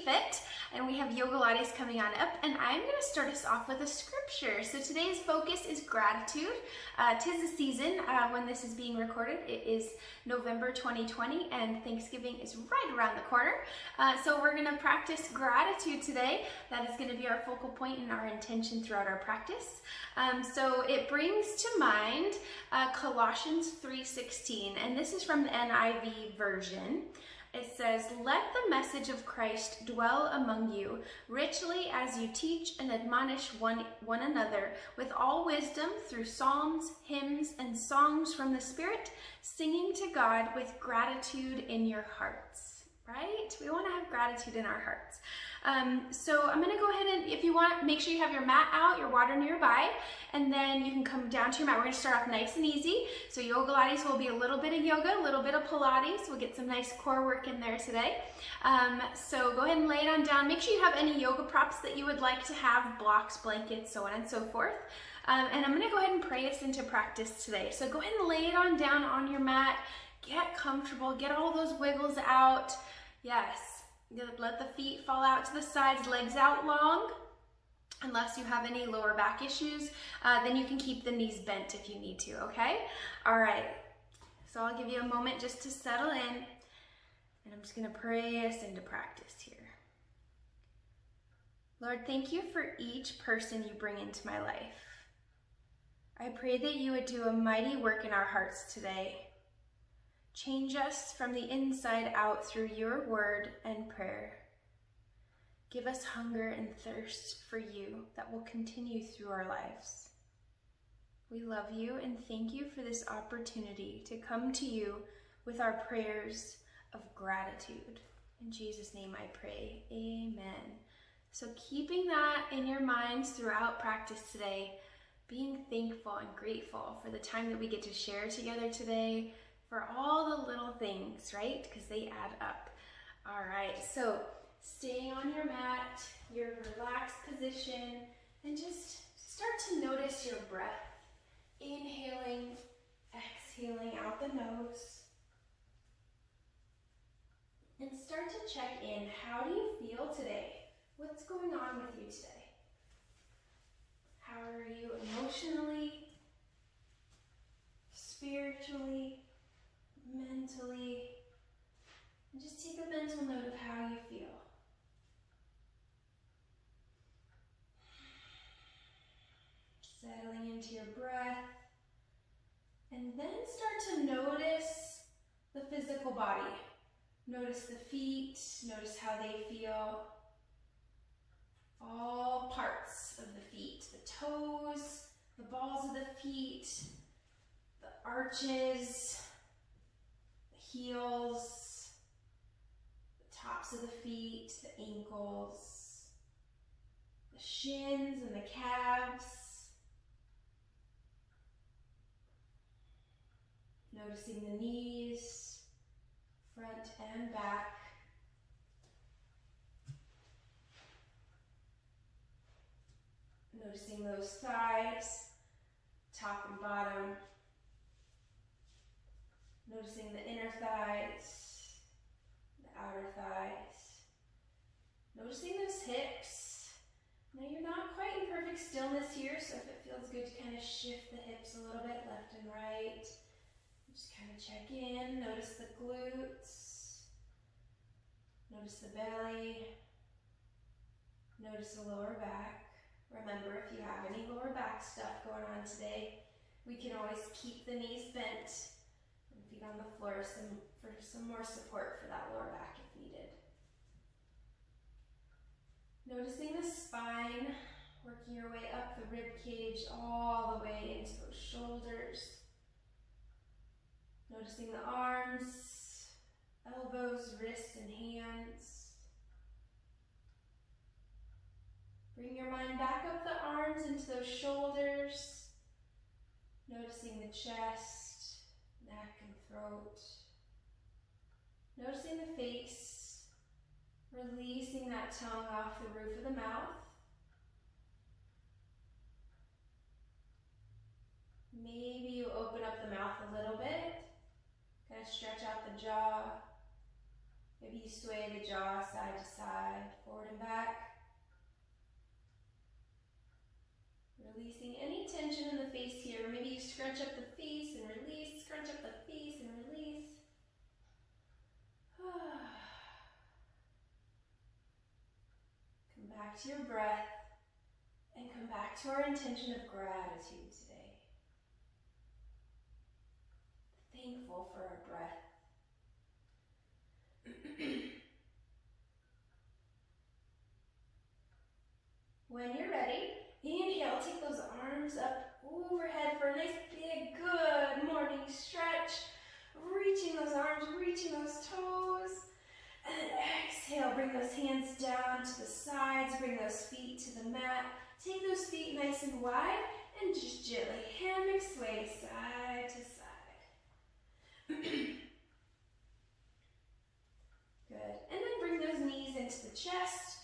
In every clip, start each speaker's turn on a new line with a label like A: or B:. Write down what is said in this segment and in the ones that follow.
A: fit, and we have YOGAlates coming on up, and I'm going to start us off with a scripture. So today's focus is gratitude. 'Tis the season when this is being recorded. It is November 2020, and Thanksgiving is right around the corner. So we're going to practice gratitude today. That is going to be our focal point and our intention throughout our practice. So it brings to mind Colossians 3:16, and this is from the NIV version. It says, "Let the message of Christ dwell among you richly as you teach and admonish one another with all wisdom through psalms, hymns, and songs from the Spirit, singing to God with gratitude in your hearts." Right? We want to have gratitude in our hearts. So I'm going to go ahead and, if you want, make sure you have your mat out, your water nearby, and then you can come down to your mat. We're going to start off nice and easy. So YOGAlates will be a little bit of yoga, a little bit of Pilates. We'll get some nice core work in there today. So go ahead and lay it on down. Make sure you have any yoga props that you would like to have, blocks, blankets, so on and so forth. And I'm going to go ahead and pray us into practice today. So go ahead and lay it on down on your mat. Get comfortable. Get all those wiggles out. Yes. Let the feet fall out to the sides, legs out long. Unless you have any lower back issues, then you can keep the knees bent if you need to, okay? All right. So I'll give you a moment just to settle in, and I'm just going to pray us into practice here. Lord, thank you for each person you bring into my life. I pray that you would do a mighty work in our hearts today. Change us from the inside out through your word and prayer. Give us hunger and thirst for you that will continue through our lives. We love you and thank you for this opportunity to come to you with our prayers of gratitude. In Jesus' name I pray, amen. So keeping that in your minds throughout practice today, being thankful and grateful for the time that we get to share together today, for all the little things, right? Because they add up. All right, so staying on your mat, your relaxed position, and just start to notice your breath. Inhaling, exhaling out the nose. And start to check in. How do you feel today? What's going on with you today? How are you emotionally, spiritually, mentally? And just take a mental note of how you feel. Settling into your breath. And then start to notice the physical body. Notice the feet, notice how they feel. All parts of the feet, the toes, the balls of the feet, the arches, heels, the tops of the feet, the ankles, the shins and the calves. Noticing the knees, front and back. Noticing those thighs, top and bottom. Noticing the inner thighs, the outer thighs. Noticing those hips. Now you're not quite in perfect stillness here, so if it feels good to kind of shift the hips a little bit left and right. Just kind of check in. Notice the glutes. Notice the belly. Notice the lower back. Remember, if you have any lower back stuff going on today, we can always keep the knees bent. Feet on the floor for some more support for that lower back if needed. Noticing the spine, working your way up the rib cage all the way into those shoulders. Noticing the arms, elbows, wrists, and hands. Bring your mind back up the arms into those shoulders. Noticing the chest, neck and throat. Noticing the face, releasing that tongue off the roof of the mouth. Maybe you open up the mouth a little bit, kind of stretch out the jaw. Maybe you sway the jaw side to side, forward and back. Releasing any tension in the face here. Maybe you scrunch up the face and release, scrunch up the face and release. Come back to your breath and come back to our intention of gratitude today. Thankful for our breath. When you're ready, inhale, take those arms up overhead for a nice big good morning stretch. Reaching those arms, reaching those toes. And then exhale, bring those hands down to the sides, bring those feet to the mat. Take those feet nice and wide and just gently hammock sway side to side. Good. And then bring those knees into the chest.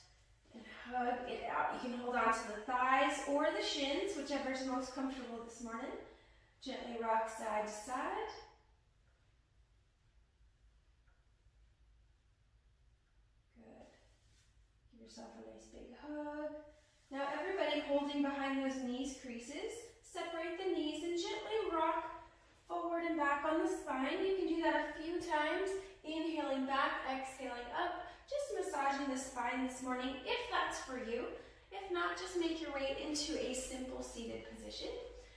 A: Hug it out. You can hold on to the thighs or the shins, whichever is most comfortable this morning. Gently rock side to side. Good. Give yourself a nice big hug. Now everybody holding behind those knees creases. Separate the knees and gently rock forward and back on the spine. You can do that a few times. Inhaling back, exhaling up. Just massaging the spine this morning, if that's for you. If not, just make your way into a simple seated position.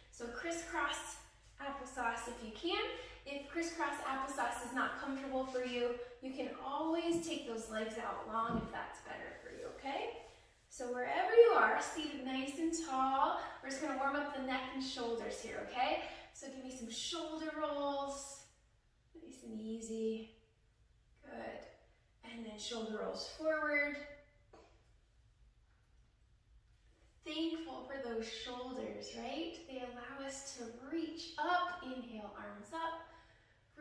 A: So crisscross applesauce if you can. If crisscross applesauce is not comfortable for you, you can always take those legs out long if that's better for you, okay? So wherever you are, seated nice and tall, we're just gonna warm up the neck and shoulders here, okay? So give me some shoulder rolls, nice and easy. Good. And then shoulder rolls forward. Thankful for those shoulders, right? They allow us to reach up. Inhale, arms up.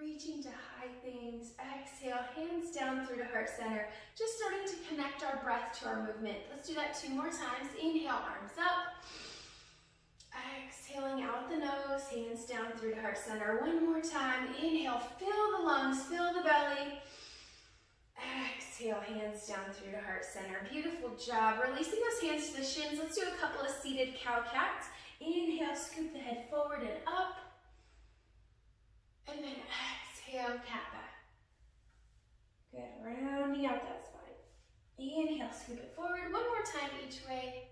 A: Reaching to high things. Exhale, hands down through to heart center. Just starting to connect our breath to our movement. Let's do that 2 more times. Inhale, arms up. Exhaling out the nose, hands down through to heart center. 1 more time. Inhale, fill the lungs, fill the belly. Exhale, hands down through to heart center. Beautiful job. Releasing those hands to the shins. Let's do a couple of seated cow-cats. Inhale, scoop the head forward and up. And then exhale, cat back. Good. Rounding out that spine. Inhale, scoop it forward. 1 more time each way.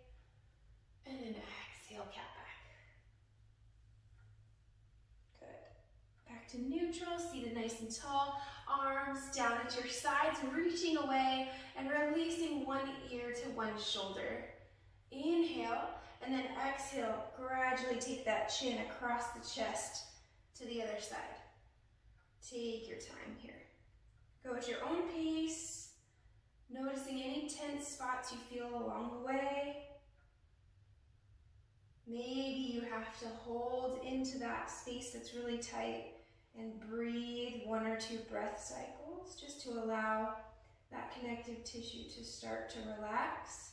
A: And then exhale, cat back. Good. Back to neutral, seated nice and tall. Arms down at your sides, reaching away and releasing 1 ear to 1 shoulder. Inhale, and then exhale. Gradually take that chin across the chest to the other side. Take your time here. Go at your own pace, noticing any tense spots you feel along the way. Maybe you have to hold into that space that's really tight and breathe 1 or 2 breath cycles just to allow that connective tissue to start to relax.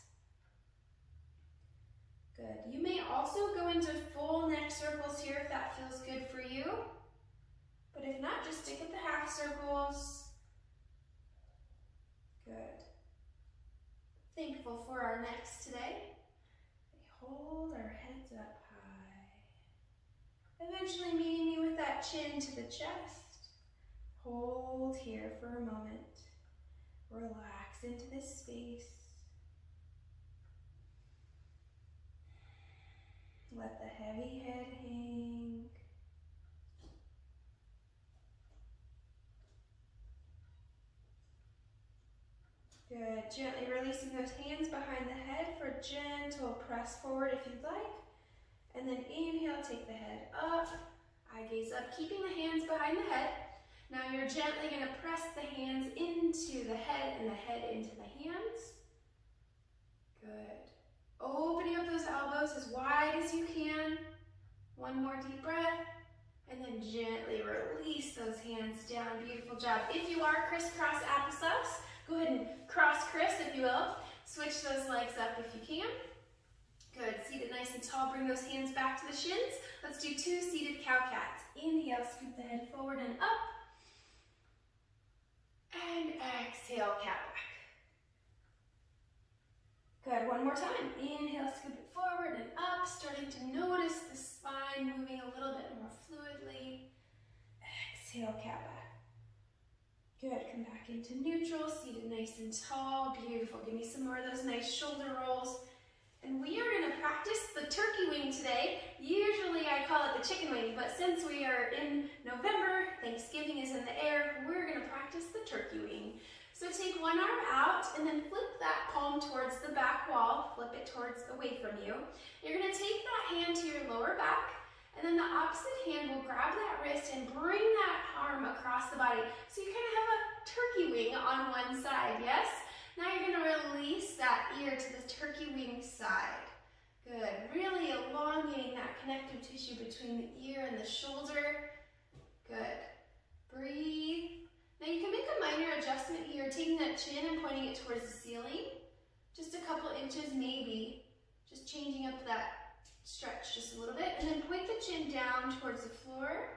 A: Good. You may also go into full neck circles here if that feels good for you. But if not, just stick with the half circles. Good. Thankful for our necks today. They hold our heads up high. Eventually meeting me with that chin to the chest. Hold here for a moment. Relax into this space. Let the heavy head hang. Good. Gently releasing those hands behind the head for a gentle press forward if you'd like. And then inhale, take the head up, eye gaze up, keeping the hands behind the head. Now you're gently going to press the hands into the head and the head into the hands. Good. Opening up those elbows as wide as you can. 1 more deep breath. And then gently release those hands down. Beautiful job. If you are crisscross applesauce, go ahead and cross criss, if you will. Switch those legs up if you can. Good. Seated nice and tall. Bring those hands back to the shins. Let's do 2 seated cow-cats. Inhale, scoop the head forward and up. And exhale. exhale, cat back. Good, one more time. Inhale, scoop it forward and up, starting to notice the spine moving a little bit more fluidly. Exhale, cat back. Good, come back into neutral, seated nice and tall. Beautiful, give me some more of those nice shoulder rolls. And we are gonna practice the turkey wing today. Usually I call it the chicken wing, but since we are in November, Thanksgiving is in the air, we're gonna practice the turkey wing. So take one arm out and then flip that palm towards the back wall, flip it towards away from you. You're gonna take that hand to your lower back, and then the opposite hand will grab that wrist and bring that arm across the body. So you kind of have a turkey wing on one side, yes? Now you're going to release that ear to the turkey wing side. Good. Really elongating that connective tissue between the ear and the shoulder. Good. Breathe. Now you can make a minor adjustment here, taking that chin and pointing it towards the ceiling. Just a couple inches maybe. Just changing up that stretch just a little bit. And then point the chin down towards the floor.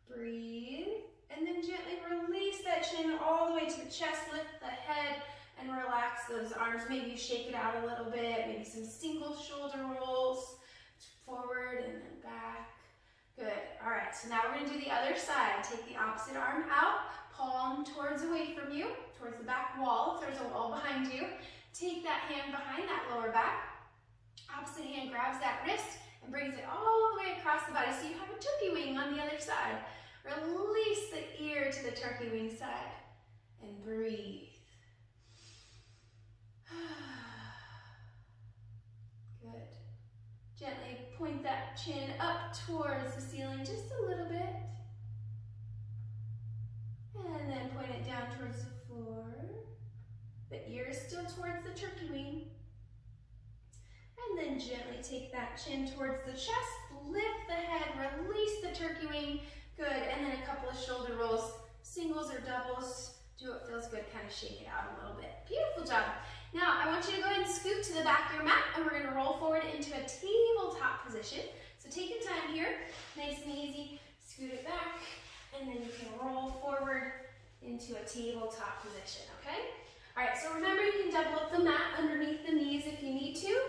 A: Breathe. And then gently release that chin all the way to the chest, lift the head, and relax those arms. Maybe you shake it out a little bit, maybe some single shoulder rolls, forward and then back. Good, all right, so now we're gonna do the other side. Take the opposite arm out, palm towards away from you, towards the back wall, if there's a wall behind you. Take that hand behind that lower back. Opposite hand grabs that wrist and brings it all the way across the body, so you have a turkey wing on the other side. Release the ear to the turkey wing side and breathe. Good. Gently point that chin up towards the ceiling just a little bit. And then point it down towards the floor. The ear is still towards the turkey wing. And then gently take that chin towards the chest, lift the head, release the turkey wing. Good, and then a couple of shoulder rolls, singles or doubles. Do what feels good, kind of shake it out a little bit. Beautiful job. Now, I want you to go ahead and scoot to the back of your mat, and we're gonna roll forward into a tabletop position. So take your time here, nice and easy. Scoot it back, and then you can roll forward into a tabletop position, okay? All right, so remember you can double up the mat underneath the knees if you need to,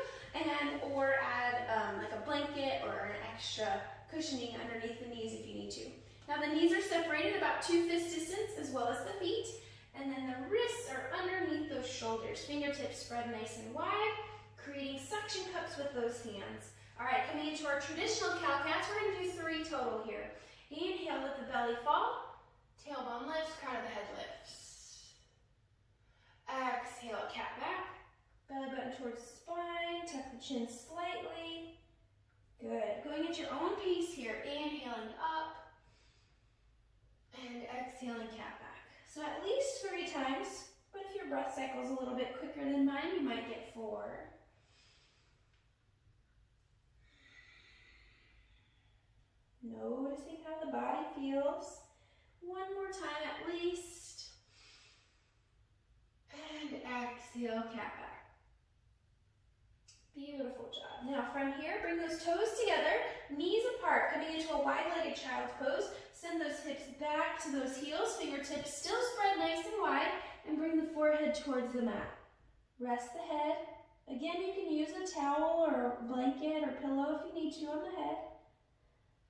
A: or add like a blanket or an extra cushioning underneath the knees if you need to. Now the knees are separated about 2 fist distance as well as the feet, and then the wrists are underneath those shoulders. Fingertips spread nice and wide, creating suction cups with those hands. All right, coming into our traditional cow cats, we're gonna do 3 total here. Inhale, let the belly fall, tailbone lifts, crown of the head lifts. Exhale, cat back, belly button towards the spine, tuck the chin slightly. Good, going at your own pace here, inhaling up, and exhaling cat back. So at least 3 times, but if your breath cycle is a little bit quicker than mine, you might get 4. Noticing how the body feels. 1 more time at least. And exhale, cat back. Beautiful job. Now from here, bring those toes together, knees apart, coming into a wide-legged child's pose. Send those hips back to those heels, fingertips still spread nice and wide, and bring the forehead towards the mat. Rest the head. Again, you can use a towel or a blanket or pillow if you need to on the head.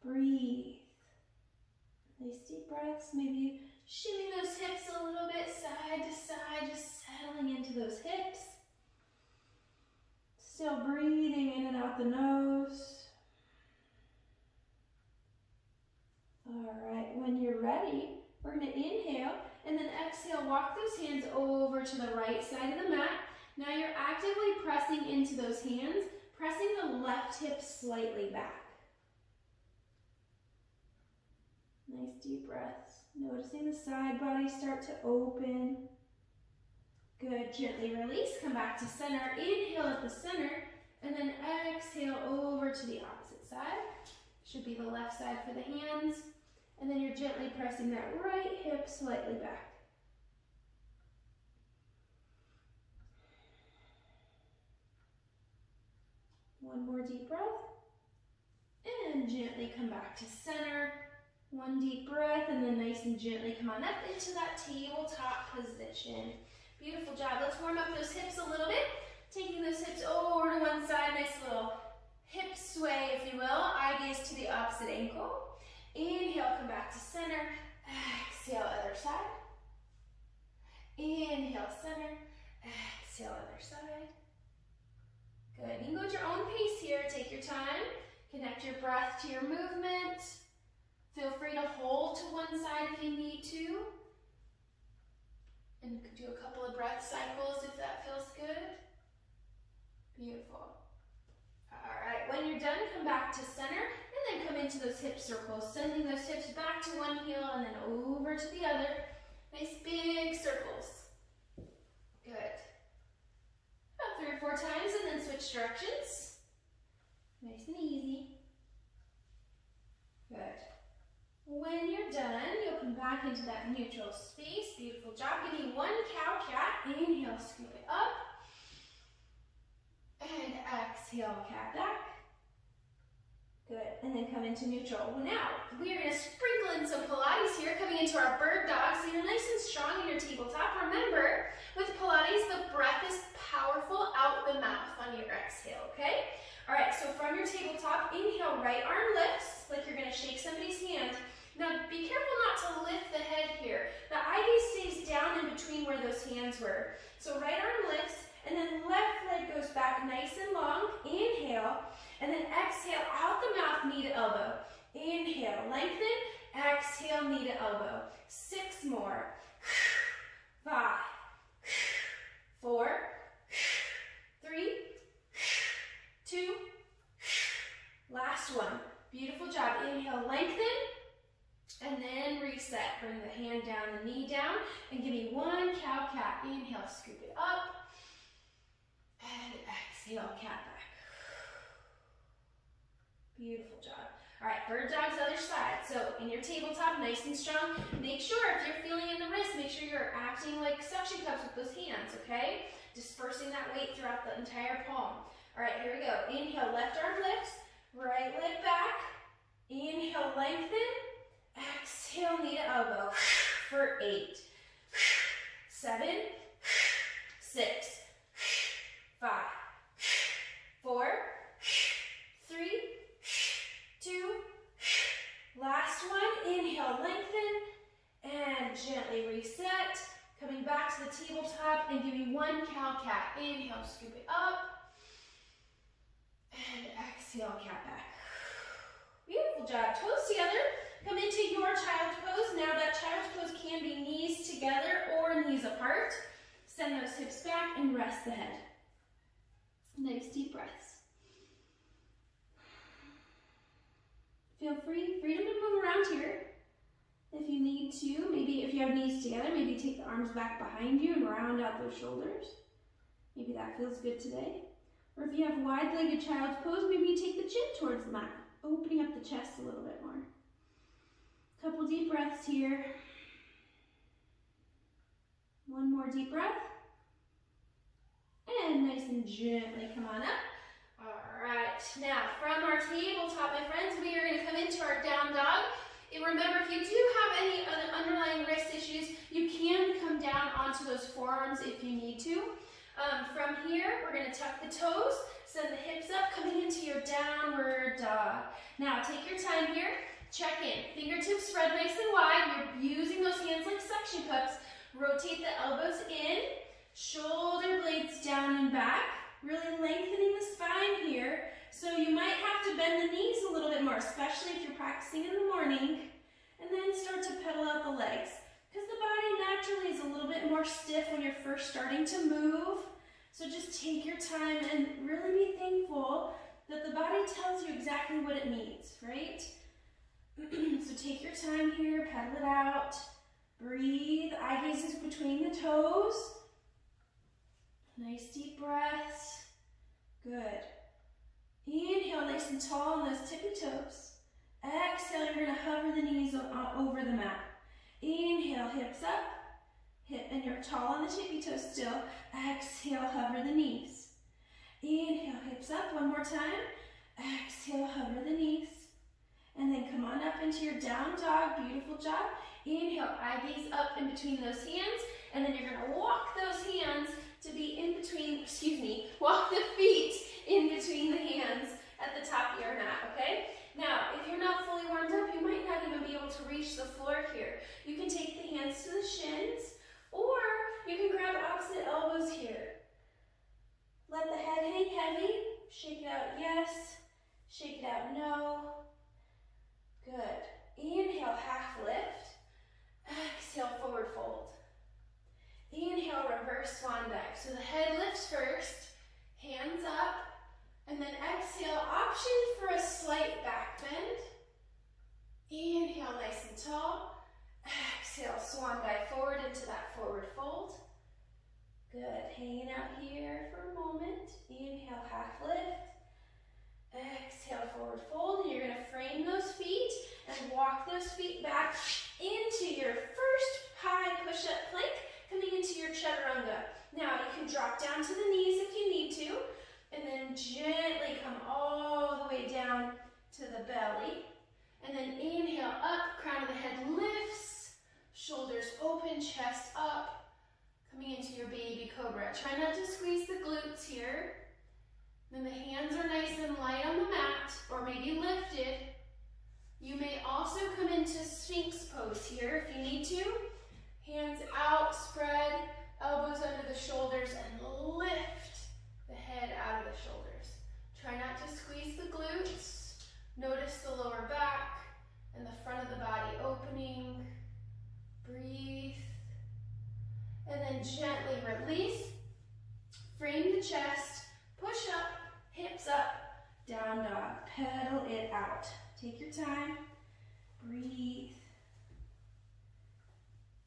A: Breathe. Nice deep breaths. Maybe shimmy those hips a little bit side to side, just settling into those hips. Still breathing in and out the nose. All right, when you're ready, we're gonna inhale and then exhale, walk those hands over to the right side of the mat. Now you're actively pressing into those hands, pressing the left hip slightly back. Nice deep breaths. Noticing the side body start to open. Good, gently release, come back to center, inhale at the center, and then exhale over to the opposite side. Should be the left side for the hands, and then you're gently pressing that right hip slightly back. One more deep breath, and gently come back to center. One deep breath, and then nice and gently come on up into that tabletop position. Beautiful job. Let's warm up those hips a little bit. Taking those hips over to one side, nice little hip sway, if you will. Eye gaze to the opposite ankle. Inhale, come back to center. Exhale, other side. Inhale, center. Exhale, other side. Good. You can go at your own pace here. Take your time. Connect your breath to your movement. Feel free to hold to one side if you need to. And do a couple of breath cycles if that feels good. Beautiful. All right, when you're done, come back to center and then come into those hip circles, sending those hips back to one heel and then over to the other. Nice big circles. Good. About 3 or 4 times and then switch directions. Nice and easy. Good. When you're done, you'll come back into that neutral space. Beautiful job. Give me one cow cat. Inhale, scoop it up. And exhale, cat back. Good. And then come into neutral. Now, we are going to sprinkle in some Pilates here, coming into our bird dog. So you're nice and strong in your tabletop. Remember, with Pilates, the breath is powerful out the mouth on your exhale, okay? All right, so from your tabletop, inhale, right arm lifts, like you're going to shake somebody's hand. Now, be careful not to lift the head here. The eye gaze stays down in between where those hands were. So right arm lifts, and then left leg goes back nice and long. Inhale, and then exhale out the mouth, knee to elbow. Inhale, lengthen, exhale, knee to elbow. 6 more. 5, 4, 3, 2, last one. Beautiful job. Inhale, lengthen, and then reset. Bring the hand down, the knee down, and give me one cow cat. Inhale, scoop it up, and exhale, cat back. Beautiful job. All right, bird dog's other side. So in your tabletop, nice and strong. Make sure if you're feeling in the wrist, make sure you're acting like suction cups with those hands, okay? Dispersing that weight throughout the entire palm. All right, here we go. Inhale, left arm lifts, right leg back. Inhale, lengthen. Exhale, knee to elbow for 8, 7, 6, 5, 4, 3, 2, last one. Inhale, lengthen, and gently reset. Coming back to the tabletop and give me one cow cat. Inhale, scoop it up, and exhale, cat back. Beautiful job. Toes together. Come into your child's pose. Now that child's pose can be knees together or knees apart. Send those hips back and rest the head. Nice deep breaths. Feel free, freedom to move around here. If you need to, maybe if you have knees together, maybe take the arms back behind you and round out those shoulders. Maybe that feels good today. Or if you have wide-legged child's pose, maybe you take the chin towards the mat, opening up the chest a little bit more. Couple deep breaths here. One more deep breath. And nice and gently come on up. All right, now from our tabletop, my friends, we are going to come into our down dog. And remember, if you do have any underlying wrist issues, you can come down onto those forearms if you need to. From here, we're going to tuck the toes, send the hips up, coming into your downward dog. Now, take your time here. Check in. Fingertips spread nice and wide. You're using those hands like suction cups. Rotate the elbows in. Shoulder blades down and back. Really lengthening the spine here. So you might have to bend the knees a little bit more, especially if you're practicing in the morning. And then start to pedal out the legs. Because the body naturally is a little bit more stiff when you're first starting to move. So just take your time and really be thankful that the body tells you exactly what it needs, right? So take your time here, pedal it out. Breathe, eye gaze is between the toes. Nice deep breaths. Good. Inhale nice and tall on those tippy toes. Exhale, you're going to hover the knees over the mat. Inhale, hips up. And you're tall on the tippy toes still. Exhale, hover the knees. Inhale, hips up. One more time. Exhale, hover the knees. And then come on up into your down dog. Beautiful job. Inhale, eye gaze up in between those hands. And then you're gonna walk those hands to be in between, walk the feet in between the hands at the top of your mat, okay? Now, if you're not fully warmed up, you might not even be able to reach the floor here. You can take the hands to the shins, or you can grab opposite elbows here. Let the head hang heavy. Shake it out, yes. Shake it out, no. Good. Inhale, half lift. Exhale, forward fold. Inhale, reverse swan dive. So the head lifts first, hands up, and then exhale, option for a slight back bend. Inhale, nice and tall. Exhale, swan dive forward into that forward fold. Good, hanging out here for a moment. Inhale, half lift. Exhale, forward fold, and you're gonna frame those feet and walk those feet back into your first high push-up plank, coming into your chaturanga. Now you can drop down to the knees if you need to, and then gently come all the way down to the belly. And then inhale up, crown of the head lifts, shoulders open, chest up, coming into your baby cobra. Try not to squeeze the glutes here. Then the hands are nice and light on the mat, or maybe lifted. You may also come into Sphinx pose here if you need to. Hands out, spread, elbows under the shoulders, and lift the head out of the shoulders. Try not to squeeze the glutes. Notice the lower back and the front of the body opening. Breathe. And then gently release. Frame the chest. Push up, hips up, down dog. Pedal it out. Take your time. Breathe.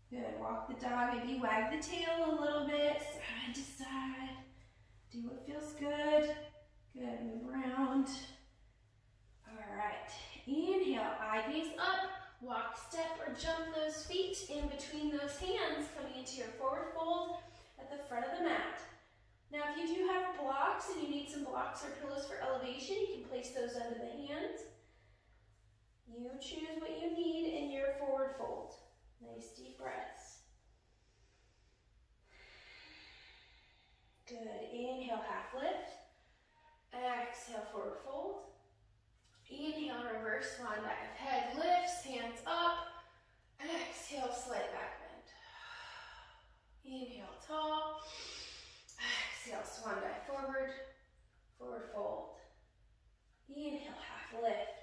A: Good. Walk the dog. Maybe wag the tail a little bit, side to side. Do what feels good. Good. Move around. All right. Inhale. Eye gaze up. Walk, step, or jump those feet in between those hands, coming into your forward fold at the front of the mat. Now, if you do have blocks and you need some blocks or pillows for elevation, you can place those under the hands. You choose what you need in your forward fold. Nice deep breaths. Good. Inhale, half lift. Exhale, forward fold. Inhale, reverse swan dive. Head lifts, hands up. Exhale, slight back bend. Inhale, tall. Exhale, swan dive forward, forward fold. Inhale, half lift.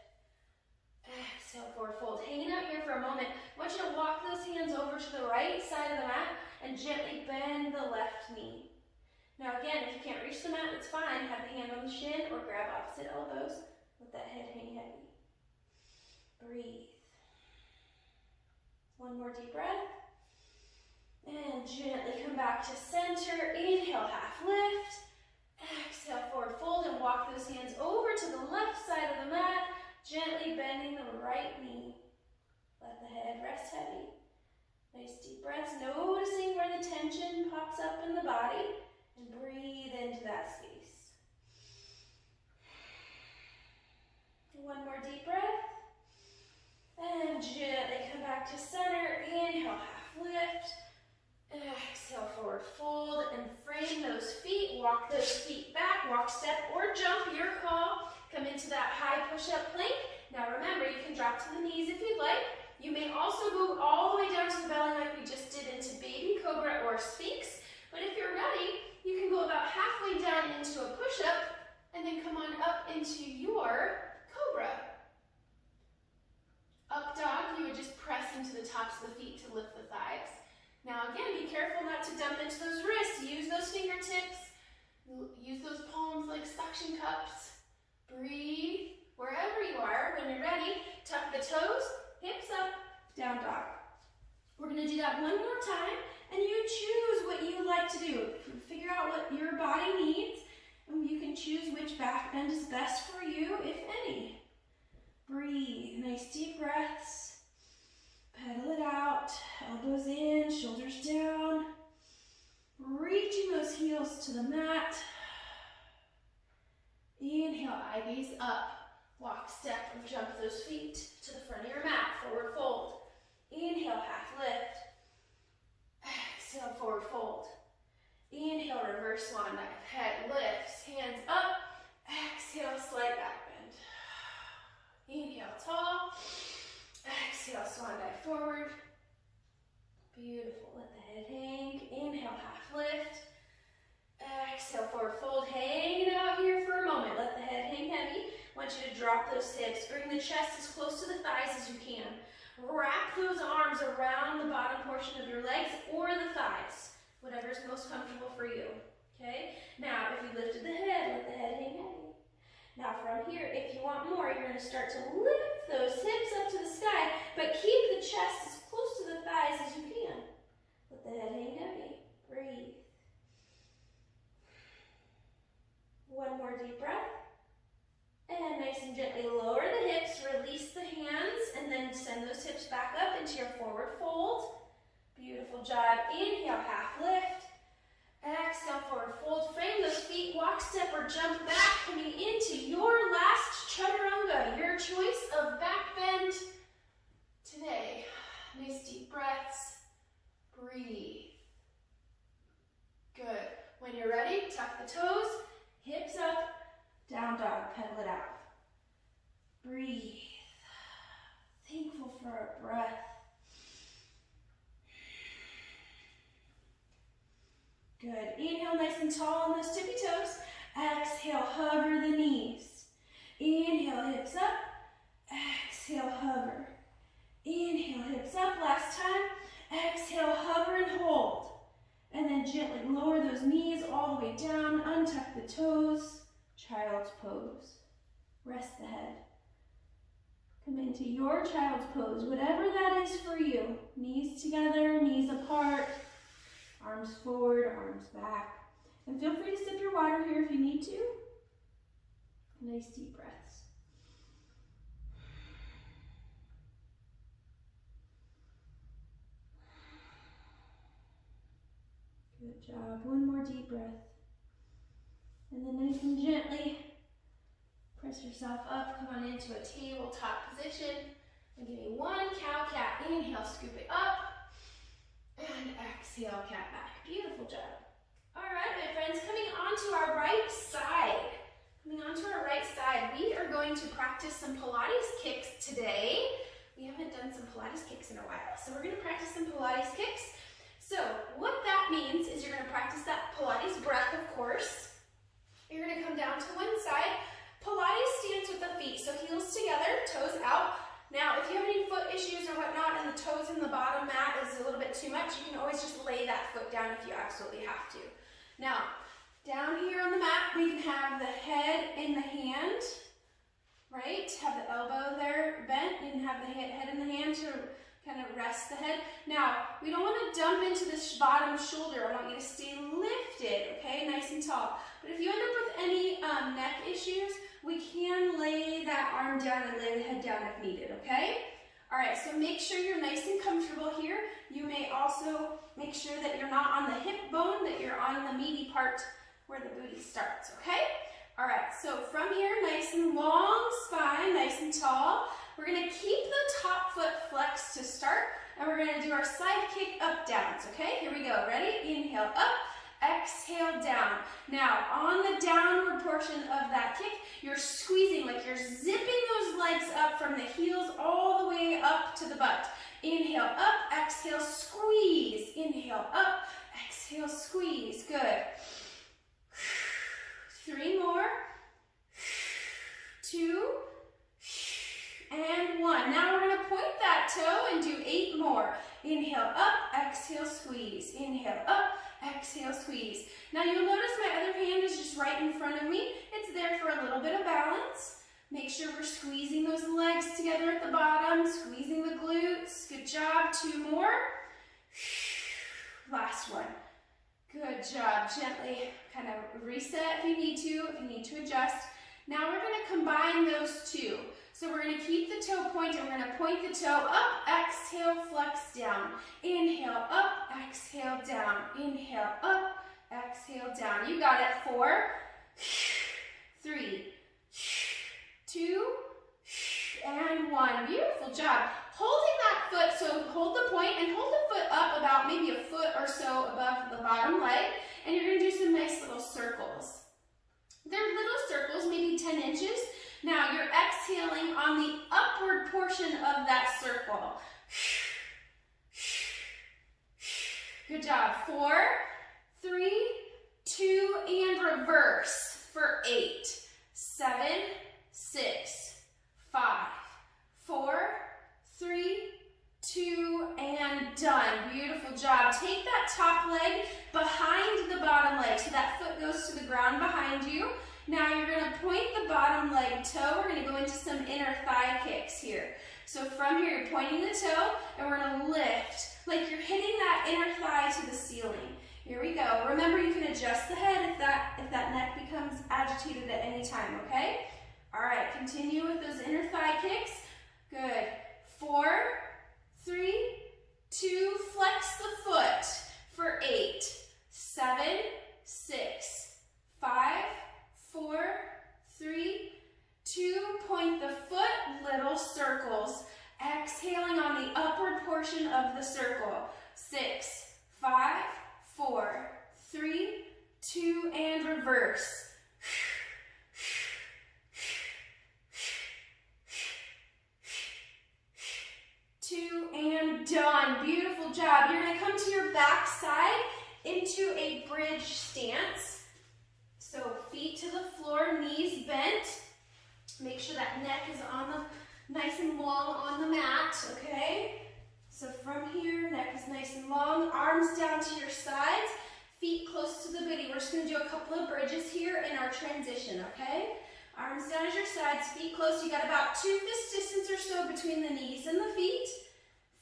A: Exhale, forward fold. Hanging out here for a moment. I want you to walk those hands over to the right side of the mat and gently bend the left knee. Now again, if you can't reach the mat, it's fine. Have the hand on the shin or grab opposite elbows. Let that head hang heavy. Breathe. One more deep breath. And gently come back to center. Inhale, half lift. Exhale, forward fold, and walk those hands over to the left side of the mat, gently bending the right knee. Let the head rest heavy. Nice deep breaths, noticing where the tension pops up in the body, and breathe into that space. One more deep breath. And gently come back to center. Inhale, half lift. Exhale, forward fold, and frame those feet. Walk those feet back. Walk, step, or jump, your call. Come into that high push-up plank. Now remember, you can drop to the knees if you'd like. You may also go all the way down to the belly like we just did into baby cobra or sphinx. But if you're ready, you can go about halfway down into a push-up and then come on up into your cobra. Up dog, you would just press into the tops of the feet to lift the thighs. Now again, be careful not to dump into those wrists. Use those fingertips. Use those palms like suction cups. Breathe wherever you are. When you're ready, tuck the toes, hips up, down dog. We're going to do that one more time, and you choose what you like to do. Figure out what your body needs, and you can choose which back bend is best for you, if any. Breathe. Nice deep breaths. Pedal it out. Elbows in, shoulders down. Reaching those heels to the mat. Inhale, eye gaze up. Walk, step, or jump those feet to the front of your mat. Forward fold. Inhale, half lift. Exhale, forward fold. Inhale, reverse swan dive. Head lifts, hands up. Exhale, slight back bend. Inhale, tall. Exhale, swan dive forward. Beautiful. Let the head hang. Inhale, half lift. Exhale, forward fold. Hanging out here for a moment. Let the head hang heavy. I want you to drop those hips. Bring the chest as close to the thighs as you can. Wrap those arms around the bottom portion of your legs or the thighs, whatever is most comfortable for you. Okay? Now, if you lifted the head, let the head hang heavy. Now, from here, if you want more, you're going to start to lift those hips up to the sky, but keep the chest as close to the thighs as you can. Let the head hang heavy. Breathe. One more deep breath. And nice and gently lower the hips, release the hands, and then send those hips back up into your forward fold. Beautiful job. Inhale, half lift. Exhale, forward fold. Frame those feet, walk, step, or jump back, coming into your last chaturanga, your choice of back bend today. Nice deep breaths. Breathe. Good. When you're ready, tuck the toes, hips up, down dog, pedal it out. Breathe. Thankful for our breath. Good. Inhale nice and tall on those tippy toes. Exhale, hover the knees. Inhale, hips up. Exhale, hover. Inhale, hips up. Last time. Exhale, hover and hold. And then gently lower those knees all the way down. Untuck the toes. Child's pose. Rest the head. Come into your child's pose, whatever that is for you. Knees together, knees apart, arms forward, arms back. And feel free to sip your water here if you need to. Nice deep breaths. Good job. One more deep breath. And then nice and gently press yourself up. Come on into a tabletop position. And give me one cow-cat. Inhale, scoop it up. And exhale, cat back. Beautiful job. All right, my friends, coming onto our right side. Coming onto our right side, we are going to practice some Pilates kicks today. We haven't done some Pilates kicks in a while, so we're going to practice some Pilates kicks. So what that means is you're going to practice that Pilates breath, of course. You're going to come down to one side. Pilates stance with the feet, so heels together, toes out. Now, if you have any foot issues or whatnot and the toes in the bottom mat is a little bit too much, you can always just lay that foot down if you absolutely have to. Now, down here on the mat, we can have the head in the hand, right? Have the elbow there bent. You can have the head in the hand to kind of rest the head. Now, we don't want to dump into this bottom shoulder. I want you to stay lifted, okay? Nice and tall. But if you end up with any neck issues, we can lay that arm down and lay the head down if needed, okay? All right, so make sure you're nice and comfortable here. You may also make sure that you're not on the hip bone, that you're on the meaty part where the booty starts, okay? All right, so from here, nice and long spine, nice and tall. We're gonna keep the top foot flexed to start, and we're gonna do our side kick up downs, okay? Here we go, ready? Inhale up, exhale down. Now, on the downward portion of that kick, you're squeezing, like you're zipping those legs up from the heels all the way up to the butt. Inhale up, exhale, squeeze. Inhale up, exhale, squeeze. Good. 3 more. 2. And 1. Now we're going to point that toe and do 8 more. Inhale up, exhale, squeeze. Inhale up, exhale, squeeze. Now you'll notice my other hand is just right in front of me. It's there for a little bit of balance. Make sure we're squeezing those legs together at the bottom, squeezing the glutes. Good job. 2 more. Last one. Good job. Gently kind of reset if you need to adjust. Now we're going to combine those two. So we're going to keep the toe pointed. We're going to point the toe up, exhale, flex down. Inhale, up, exhale, down. Inhale, up, exhale, down. You got it. 4, 3, 2, And 1. Beautiful job. Holding that foot, so hold the point and hold the foot up about maybe a foot or so above the bottom leg, and you're going to do some nice little circles. They're little circles, maybe 10 inches. Now you're exhaling on the upward portion of that circle. Good job. 4, 3, 2, and reverse for 8, 7, 6, 5, 4, 3, 2, and done. Beautiful job. Take that top leg behind the bottom leg so that foot goes to the ground behind you. Now you're going to point the bottom leg toe. We're going to go into some inner thigh kicks here. So from here, you're pointing the toe, and we're going to lift like you're hitting that inner thigh to the ceiling. Here we go. Remember, you can adjust the head if that neck becomes agitated at any time, okay? All right, continue with those inner thigh kicks. Good. 4, 3, 2, flex the foot for 8, 7, 6, 5, 4, 3, 2, point the foot, little circles. Exhaling on the upward portion of the circle. 6, 5, 4, 3, 2, and reverse. 2, and done. Beautiful job. You're going to come to your back side into a bridge stance. So feet to the floor, knees bent. Make sure that neck is on the nice and long on the mat, okay? So from here, neck is nice and long, arms down to your sides, feet close to the booty. We're just going to do a couple of bridges here in our transition, okay? Arms down at your sides, feet close. You got about 2 fist distance or so between the knees and the feet.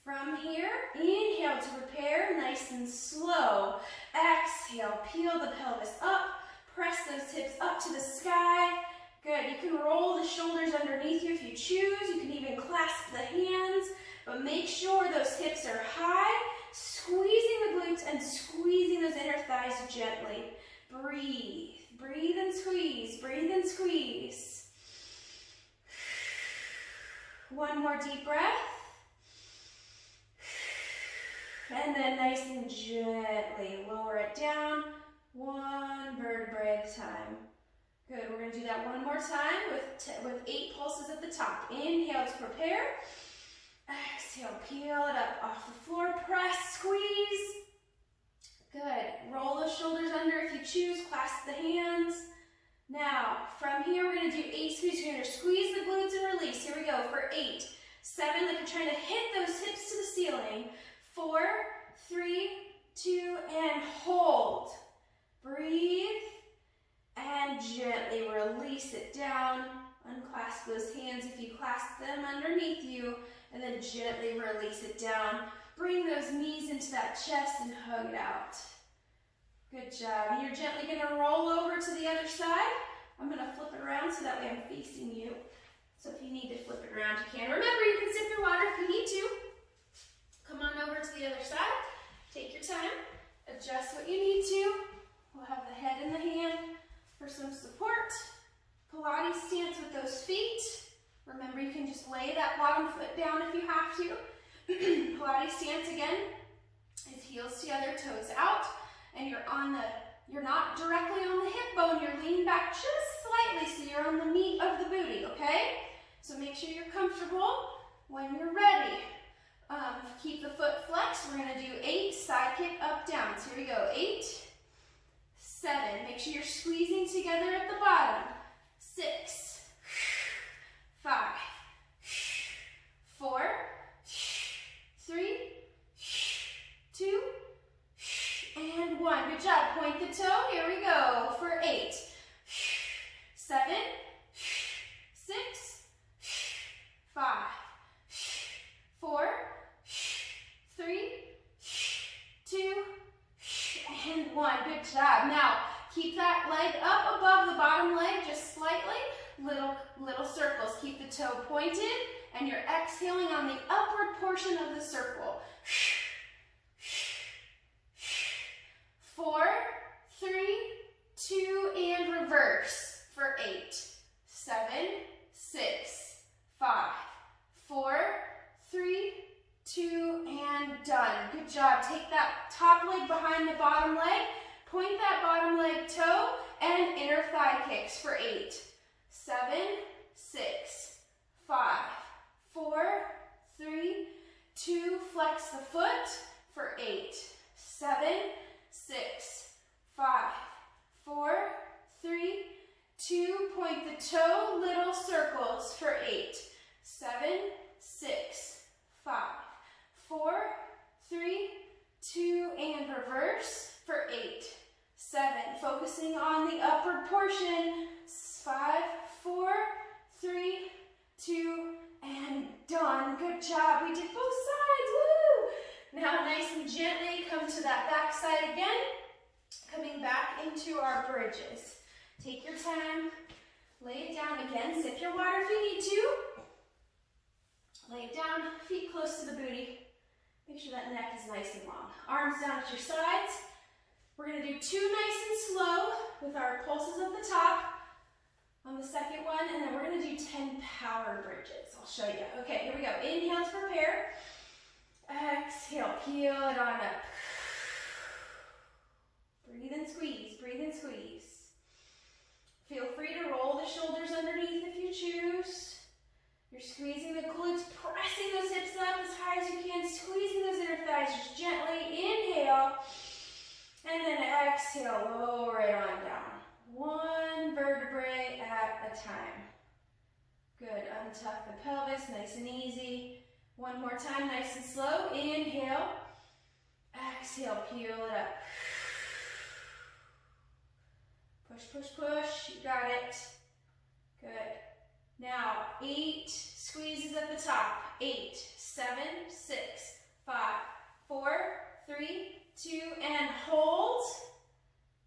A: From here, inhale to prepare, nice and slow. Exhale, peel the pelvis up, press those hips up to the sky. Good. You can roll the shoulders underneath you if you choose. You can even clasp the hands, but make sure those hips are high, squeezing the glutes and squeezing those inner thighs gently. Breathe. Breathe and squeeze. Breathe and squeeze. One more deep breath. And then nice and gently lower it down, 1 vertebrae at a time. Good, we're going to do that one more time with 8 pulses at the top. Inhale to prepare. Exhale, peel it up off the floor. Press, squeeze. Good. Roll the shoulders under if you choose. Clasp the hands. Now, from here, we're going to do 8 squeeze. You're going to squeeze the glutes and release. Here we go for 8, 7, like you're trying to hit those hips to the ceiling. 4, 3, 2, and hold. Breathe. And gently release it down. Unclasp those hands if you clasp them underneath you. And then gently release it down. Bring those knees into that chest and hug it out. Good job. And you're gently going to roll over to the other side. I'm going to flip it around so that way I'm facing you. So if you need to flip it around, you can. Remember, you can sip your water if you need to. Come on over to the other side. Take your time. Adjust what you need to. We'll have the head in the hand for some support. Pilates stance with those feet. Remember, you can just lay that bottom foot down if you have to. Pilates stance again is heels together, toes out, and you're not directly on the hip bone, you're leaning back just slightly so you're on the meat of the booty, okay? So make sure you're comfortable when you're ready. Keep the foot flexed. We're going to do 8 side kick up down. So here we go. 8, 7. Make sure you're squeezing together at the bottom. 6, 5, 4, 3, 2, and 1. Good job. Point the toe. Here we go for 8, 7, 6, 5, 4, 3, 2, and 1. Good job. Now, keep that leg up above the bottom leg just slightly. Little circles. Keep the toe pointed, and you're exhaling on the upward portion of the circle. 4, 3, 2, and reverse for 8, 7, 6, 5, 4, 3, 2, and done. Good job. Take that top leg behind the bottom leg, point that bottom leg toe, and inner thigh kicks for 8, 7, 6, 5, 4, 3, 2, flex the foot for 8, 7, 6, 5, 4, 3, 2, point the toe, little circles for 8, 7, 6, 5, 4, 3, 2, and reverse for 8, 7, focusing on the upward portion, 5, 4, 3, 2, and done. Good job. We did both sides. Woo! Now nice and gently come to that back side again, coming back into our bridges. Take your time, lay it down again, sip your water if you need to. Lay it down, feet close to the booty. Make sure that neck is nice and long. Arms down at your sides. We're gonna do 2 nice and slow with our pulses at the top on the second one, and then we're gonna do 10 power bridges. I'll show you. Okay, here we go. Inhale to prepare. Exhale, peel it on up. Breathe and squeeze, breathe and squeeze. Feel free to roll the shoulders underneath if you choose. You're squeezing the glutes, pressing those hips up as high as you can, squeezing those inner thighs just gently. Inhale, and then exhale, lower it on down. 1 vertebrae at a time. Good, untuck the pelvis, nice and easy. One more time, nice and slow. Inhale, exhale, peel it up. Push, push, push, you got it. Good. Now, 8 squeezes at the top. 8, 7, 6, 5, 4, 3, 2, and hold.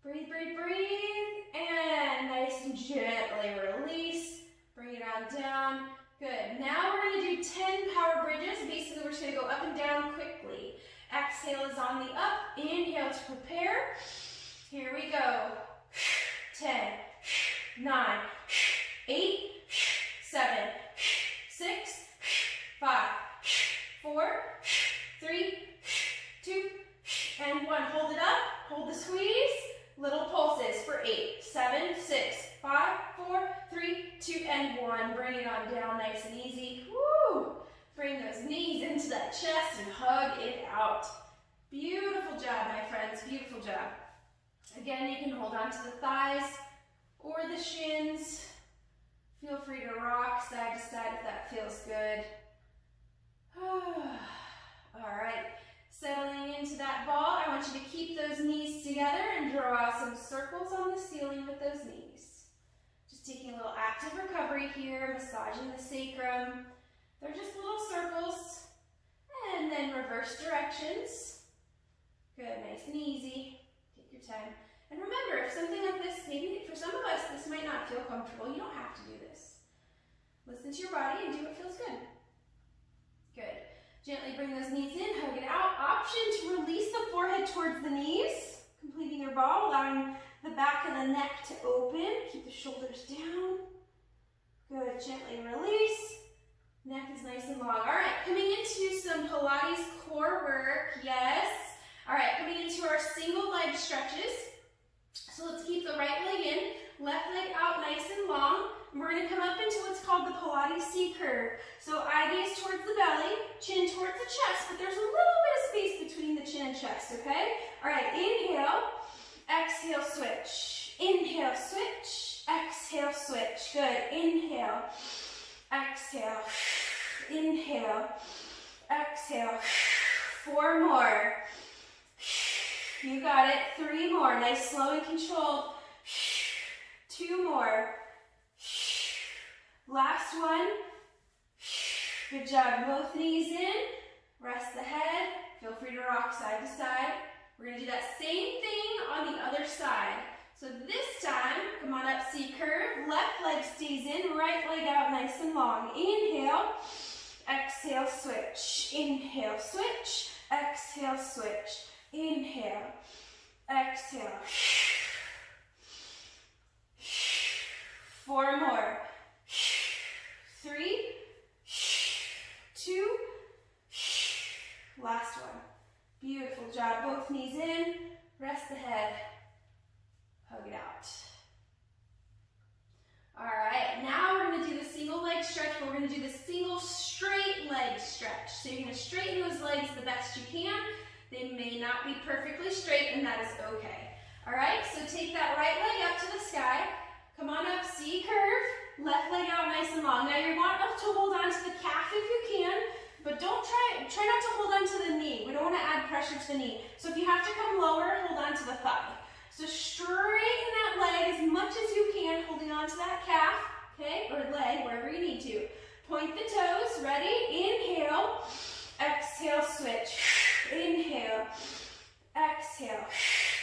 A: Breathe, breathe, breathe, and nice and gently release. Bring it on down. Good. Now we're going to do 10 power bridges. Basically, we're just going to go up and down quickly. Exhale is on the up. Inhale to prepare. Here we go. 10, 9, 8, 7, 6, 5, 4, 3, 2, and 1. Hold it up. Hold the squeeze. Little pulses for 8, 7, 6, 5, 4, 3, 2, and 1. Bring it on down nice and easy. Woo! Bring those knees into that chest and hug it out. Beautiful job, my friends. Beautiful job. Again, you can hold on to the thighs or the shins. Feel free to rock side to side if that feels good. All right. Settling into that ball, I want you to keep those knees together and draw some circles on the ceiling with those knees. Just taking a little active recovery here, massaging the sacrum. They're just little circles. And then reverse directions. Good, nice and easy. Take your time. And remember, if something like this, maybe for some of us, this might not feel comfortable. You don't have to do this. Listen to your body and do what feels good. Good. Gently bring those knees in, hug it out. Option to release the forehead towards the knees, completing your ball, allowing the back of the neck to open. Keep the shoulders down. Good, gently release. Neck is nice and long. All right, coming into some Pilates core work, yes. All right, coming into our single leg stretches. So let's keep the right leg in, left leg out nice and long. And we're gonna come up into what's called the Pilates C curve. So eye gaze towards the belly, chin towards the chest, but there's a little bit of space between the chin and chest, okay? All right, inhale, exhale, switch. Inhale, switch, exhale, switch. Good, inhale, exhale, inhale, exhale. 4 more. You got it. 3 more. Nice, slow and controlled. 2 more. Last one. Good job. Both knees in. Rest the head. Feel free to rock side to side. We're going to do that same thing on the other side. So this time, come on up, C curve. Left leg stays in, right leg out nice and long. Inhale, exhale, switch. Inhale, switch. Exhale, switch. Inhale, exhale. 4 more. 3, 2. Last one. Beautiful job. Both knees in. Rest the head. Hug it out. All right, now we're going to do the single leg stretch, but we're going to do the single straight leg stretch. So you're going to straighten those legs the best you can. They may not be perfectly straight, and that is okay. All right, so take that right leg up to the sky. Come on up, C curve. Left leg out nice and long. Now you want to hold on to the calf if you can, but don't try not to hold on to the knee. We don't want to add pressure to the knee. So if you have to come lower, hold on to the thigh. So straighten that leg as much as you can, holding on to that calf, okay, or leg, wherever you need to. Point the toes, ready? Inhale, exhale, switch. Inhale, exhale.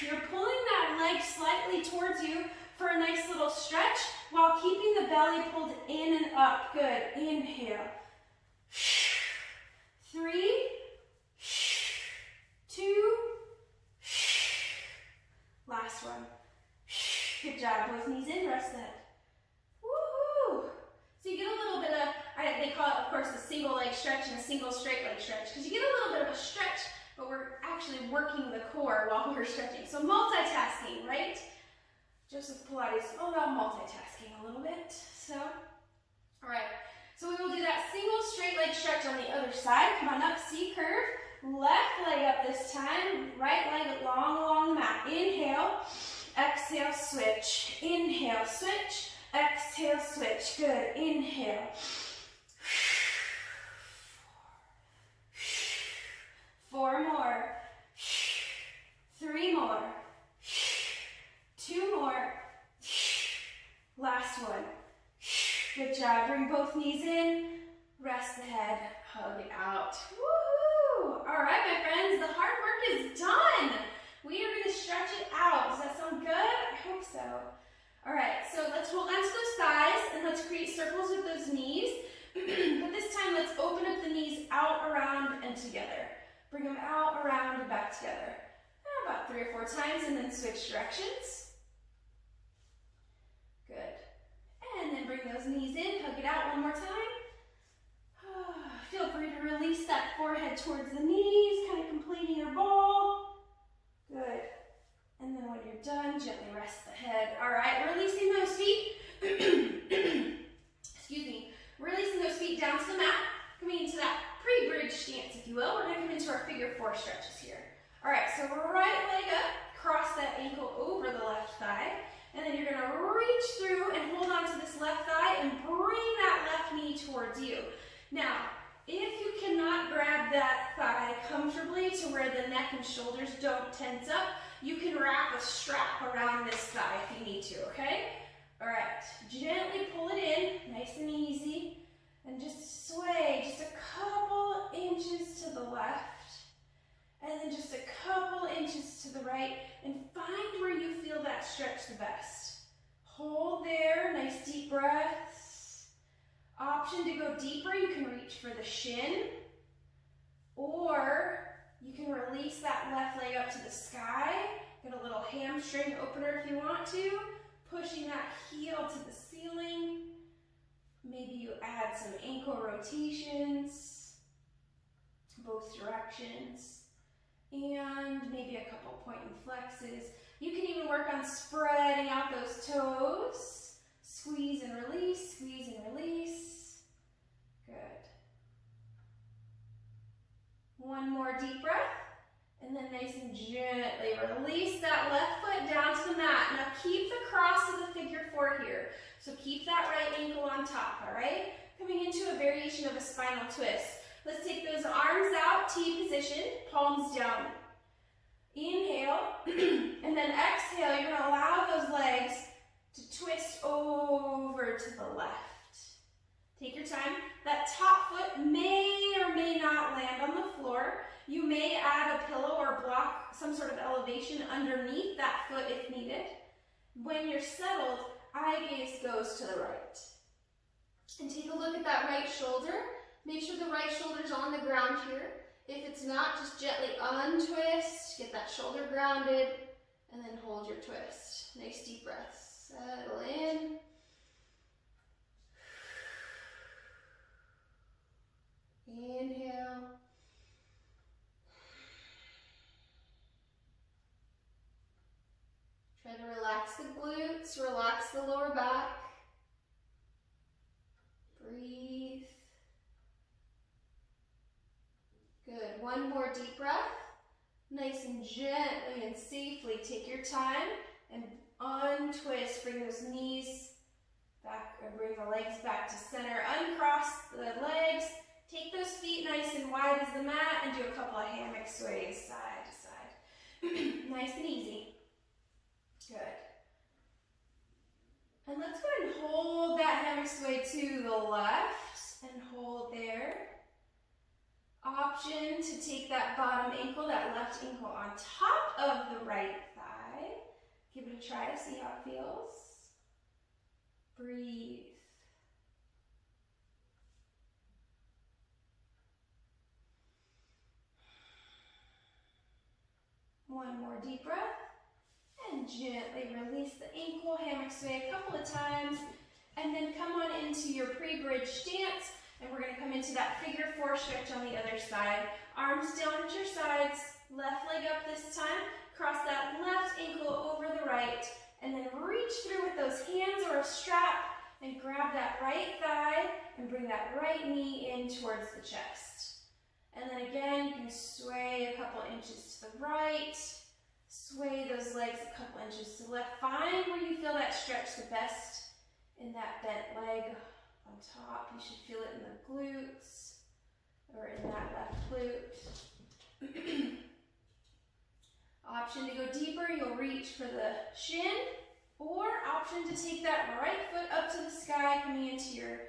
A: You're pulling that leg slightly towards you for a nice little stretch while keeping the belly pulled in and up. Good. Inhale. 3, 2, last one. Good job. Both knees in, rest the head. Woohoo! So you get a little bit of, they call it, of course, a single leg stretch and a single straight leg stretch, because you get a little bit of a stretch, but we're actually working the core while we're stretching. So multitasking, right? Joseph Pilates, all about multitasking a little bit. So, all right. So we will do that single straight leg stretch on the other side. Come on up, C curve. Left leg up this time. Right leg long along the mat. Inhale, exhale, switch. Inhale, switch. Exhale, switch. Good. Inhale. 4 more. 3 more. 2 more. Last one. Good job. Bring both knees in. Rest the head. Hug it out. Woohoo! All right, my friends, the hard work is done. We are going to stretch it out. Does that sound good? I hope so. All right, so let's hold on to those thighs and let's create circles with those knees. But this time, let's open up the knees out, around, and together. Bring them out, around, and back together. About 3 or 4 times, and then switch directions. Good. And then bring those knees in, hug it out one more time. Feel free to release that forehead towards the knees, kind of completing your ball. Good. And then when you're done, gently rest the head. All right, releasing those feet. Excuse me. Releasing those feet down to the mat. Coming into that pre-bridge stance, if you will. We're going to come into our figure 4 stretches here. All right, so right leg up. Cross that ankle over the left thigh. And then you're going to reach through and hold on to this left thigh and bring that left knee towards you. Now, if you cannot grab that thigh comfortably to where the neck and shoulders don't tense up, you can wrap a strap around this thigh if you need to, okay? All right, gently pull it in, nice and easy, and just sway just a couple inches to the left, and then just a couple inches to the right, and find where you feel that stretch the best. Hold there, nice deep breaths. Option to go deeper, you can reach for the shin, or you can release that left leg up to the sky, get a little hamstring opener if you want to, pushing that heel to the ceiling. Maybe you add some ankle rotations, both directions, and maybe a couple point and flexes. You can even work on spreading out those toes. Squeeze and release, squeeze and release. Good. One more deep breath, and then nice and gently release that left foot down to the mat. Now keep the cross of the figure 4 here. So keep that right ankle on top, all right? Coming into a variation of a spinal twist. Let's take those arms out, T position, palms down. Inhale, and then exhale, you're gonna allow those legs to twist over to the left. Take your time. That top foot may or may not land on the floor. You may add a pillow or block, some sort of elevation underneath that foot if needed. When you're settled, eye gaze goes to the right. And take a look at that right shoulder. Make sure the right shoulder's on the ground here. If it's not, just gently untwist, get that shoulder grounded, and then hold your twist. Nice deep breaths. Settle in. Inhale. Try to relax the glutes, relax the lower back. Breathe. Good. One more deep breath. Nice and gently and safely take your time and untwist. Bring those knees back, or bring the legs back to center. Uncross the legs. Take those feet nice and wide as the mat and do a couple of hammock sways side to side. Nice and easy. Good. And let's go ahead and hold that hammock sway to the left and hold there. Option to take that bottom ankle, that left ankle on top of the right thigh. Give it a try to see how it feels. Breathe. One more deep breath. And gently release the ankle, hammock sway a couple of times. And then come on into your pre-bridge stance. And we're going to come into that figure 4 stretch on the other side. Arms down at your sides, left leg up this time. Cross that left ankle over the right. And then reach through with those hands or a strap and grab that right thigh and bring that right knee in towards the chest. And then again, you can sway a couple inches to the right. Sway those legs a couple inches to the left. Find where you feel that stretch the best in that bent leg. On top, you should feel it in the glutes or in that left glute. Option to go deeper, you'll reach for the shin, or option to take that right foot up to the sky, coming into your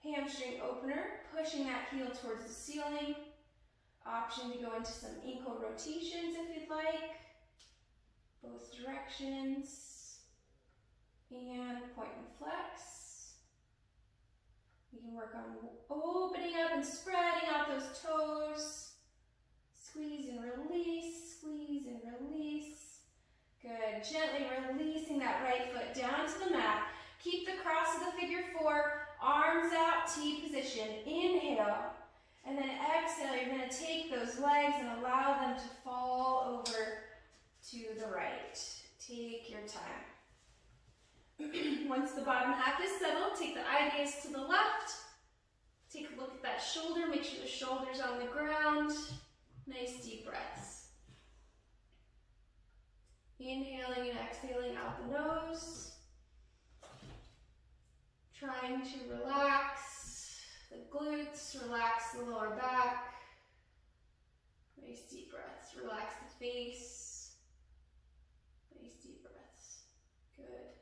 A: hamstring opener, pushing that heel towards the ceiling. Option to go into some ankle rotations if you'd like, both directions, and point and flex. You can work on opening up and spreading out those toes. Squeeze and release, squeeze and release. Good. Gently releasing that right foot down to the mat. Keep the cross of the figure 4, arms out, T position. Inhale. And then exhale, you're going to take those legs and allow them to fall over to the right. Take your time. Once the bottom half is settled, take the eye gaze to the left. Take a look at that shoulder. Make sure the shoulder's on the ground. Nice deep breaths. Inhaling and exhaling out the nose. Trying to relax the glutes, relax the lower back. Nice deep breaths. Relax the face. Nice deep breaths. Good.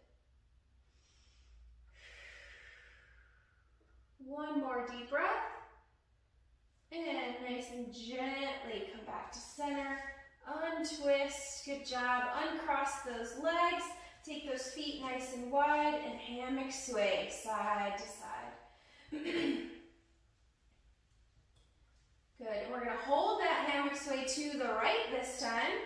A: One more deep breath. And nice and gently come back to center. Untwist. Good job. Uncross those legs. Take those feet nice and wide and hammock sway side to side. Good. And we're going to hold that hammock sway to the right this time.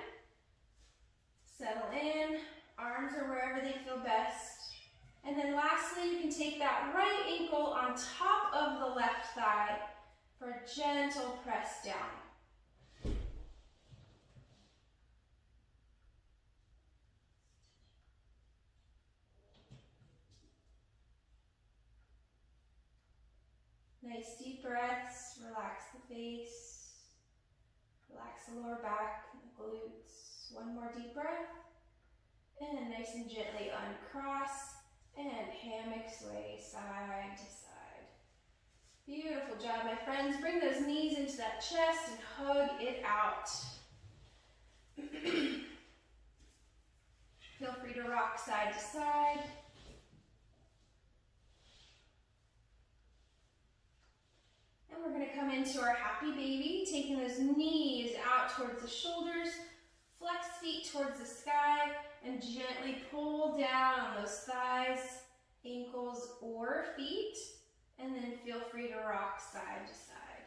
A: Settle in. Arms are wherever they feel best. And then lastly, you can take that right ankle on top of the left thigh for a gentle press down. Nice deep breaths. Relax the face. Relax the lower back and the glutes. One more deep breath. And nice and gently uncross. And hammock sway side to side. Beautiful job, my friends. Bring those knees into that chest and hug it out. Feel free to rock side to side. And we're going to come into our happy baby, taking those knees out towards the shoulders. Flex feet towards the sky and gently pull down on those thighs, ankles, or feet. And then feel free to rock side to side.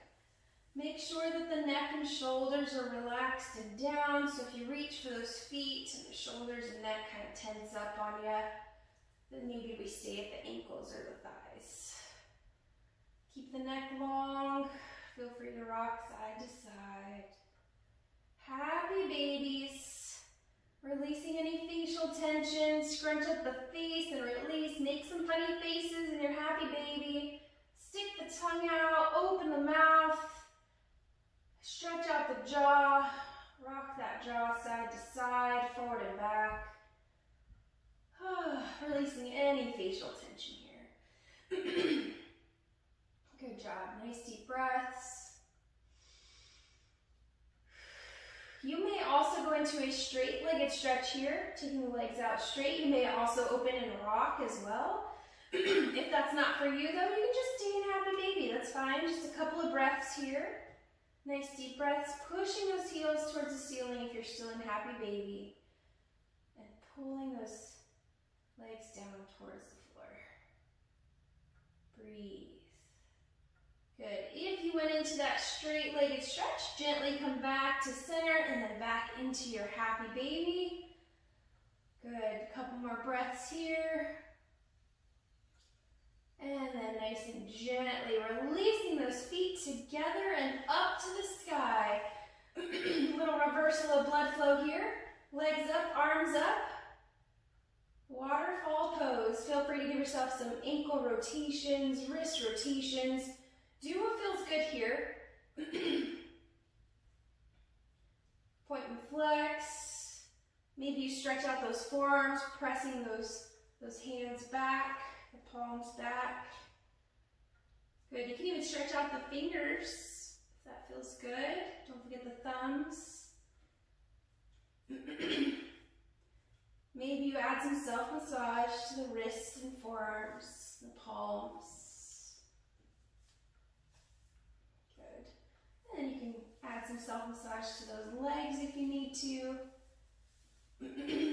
A: Make sure that the neck and shoulders are relaxed and down. So if you reach for those feet and the shoulders and neck kind of tense up on you, then maybe we stay at the ankles or the thighs. Keep the neck long. Feel free to rock side to side. Happy babies. Releasing any facial tension. Scrunch up the face and release. Make some funny faces in your happy baby. Stick the tongue out. Open the mouth. Stretch out the jaw. Rock that jaw side to side, forward and back. Releasing any facial tension here. Good job. Nice deep breaths. You may also go into a straight-legged stretch here, taking the legs out straight. You may also open and rock as well. If that's not for you, though, you can just stay in happy baby. That's fine. Just a couple of breaths here. Nice deep breaths. Pushing those heels towards the ceiling if you're still in happy baby. And pulling those legs down towards the floor. Breathe. Good. If you went into that straight-legged stretch, gently come back to center and then back into your happy baby. Good. Couple more breaths here. And then nice and gently releasing those feet together and up to the sky. Little reversal of blood flow here. Legs up, arms up. Waterfall pose. Feel free to give yourself some ankle rotations, wrist rotations. Do what feels good here. Point and flex. Maybe you stretch out those forearms, pressing those hands back, the palms back. Good. You can even stretch out the fingers if that feels good. Don't forget the thumbs. Maybe you add some self-massage to the wrists and forearms, the palms. And you can add some self-massage to those legs if you need to.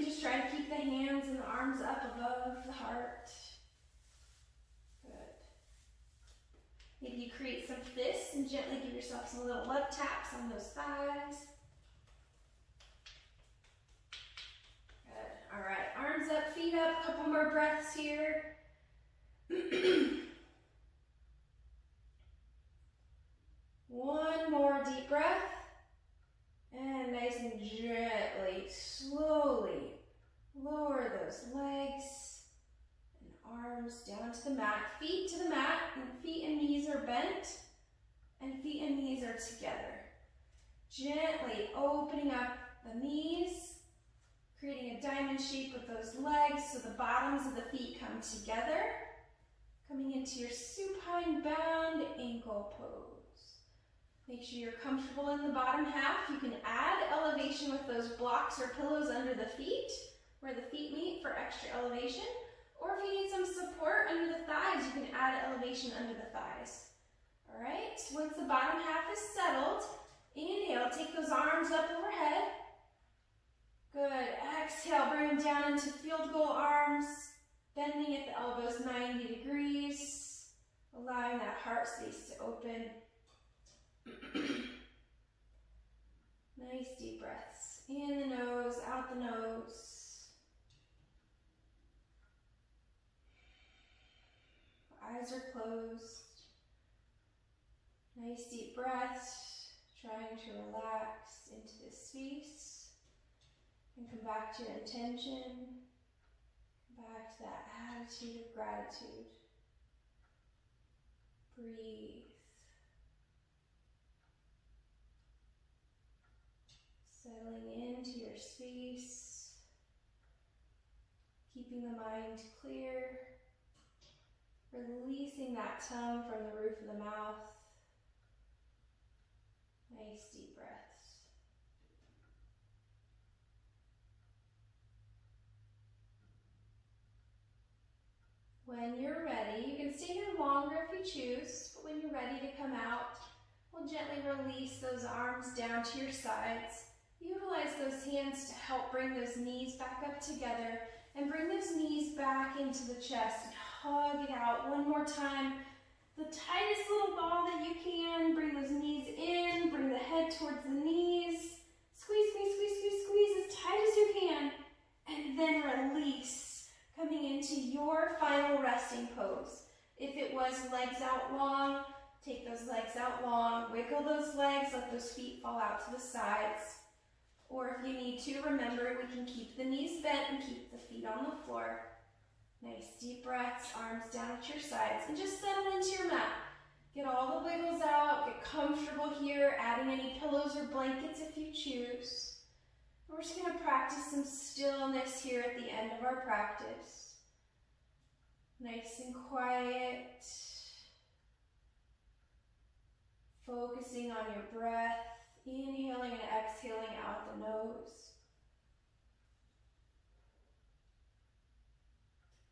A: Just try to keep the hands and the arms up above the heart. Good. Maybe you create some fists and gently give yourself some little love taps on those thighs. Good. All right, arms up, feet up, couple more breaths here. One more deep breath, and nice and gently, slowly lower those legs and arms down to the mat, feet to the mat, and feet and knees are bent, and feet and knees are together. Gently opening up the knees, creating a diamond shape with those legs so the bottoms of the feet come together, coming into your supine bound ankle pose. Make sure you're comfortable in the bottom half. You can add elevation with those blocks or pillows under the feet, where the feet meet for extra elevation. Or if you need some support under the thighs, you can add elevation under the thighs. All right, once the bottom half is settled, inhale, take those arms up overhead. Good, exhale, bring them down into field goal arms, bending at the elbows 90 degrees, allowing that heart space to open. Nice deep breaths. In the nose, out the nose. Eyes are closed. Nice deep breaths. Trying to relax into this space. And come back to your intention. Back to that attitude of gratitude. Breathe. Settling into your space, keeping the mind clear, releasing that tongue from the roof of the mouth. Nice deep breaths. When you're ready, you can stay here longer if you choose, but when you're ready to come out, we'll gently release those arms down to your sides. Utilize those hands to help bring those knees back up together and bring those knees back into the chest and hug it out one more time. The tightest little ball that you can. Bring those knees in, bring the head towards the knees. Squeeze, squeeze, squeeze, squeeze, squeeze as tight as you can. And then release, coming into your final resting pose. If it was legs out long, Take those legs out long, wiggle those legs, let those feet fall out to the sides. Or if you need to, remember we can keep the knees bent and keep the feet on the floor. Nice deep breaths, arms down at your sides, and just settle into your mat. Get all the wiggles out, get comfortable here, adding any pillows or blankets if you choose. We're just going to practice some stillness here at the end of our practice. Nice and quiet. Focusing on your breath, inhaling and exhaling out the nose.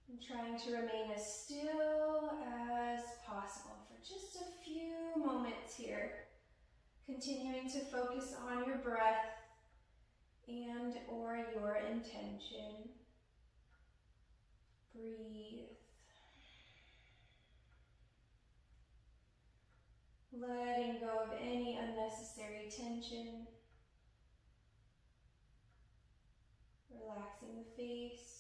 A: And trying to remain as still as possible for just a few moments here. Continuing to focus on your breath and or your intention. Breathe. Letting go of any unnecessary tension. Relaxing the face.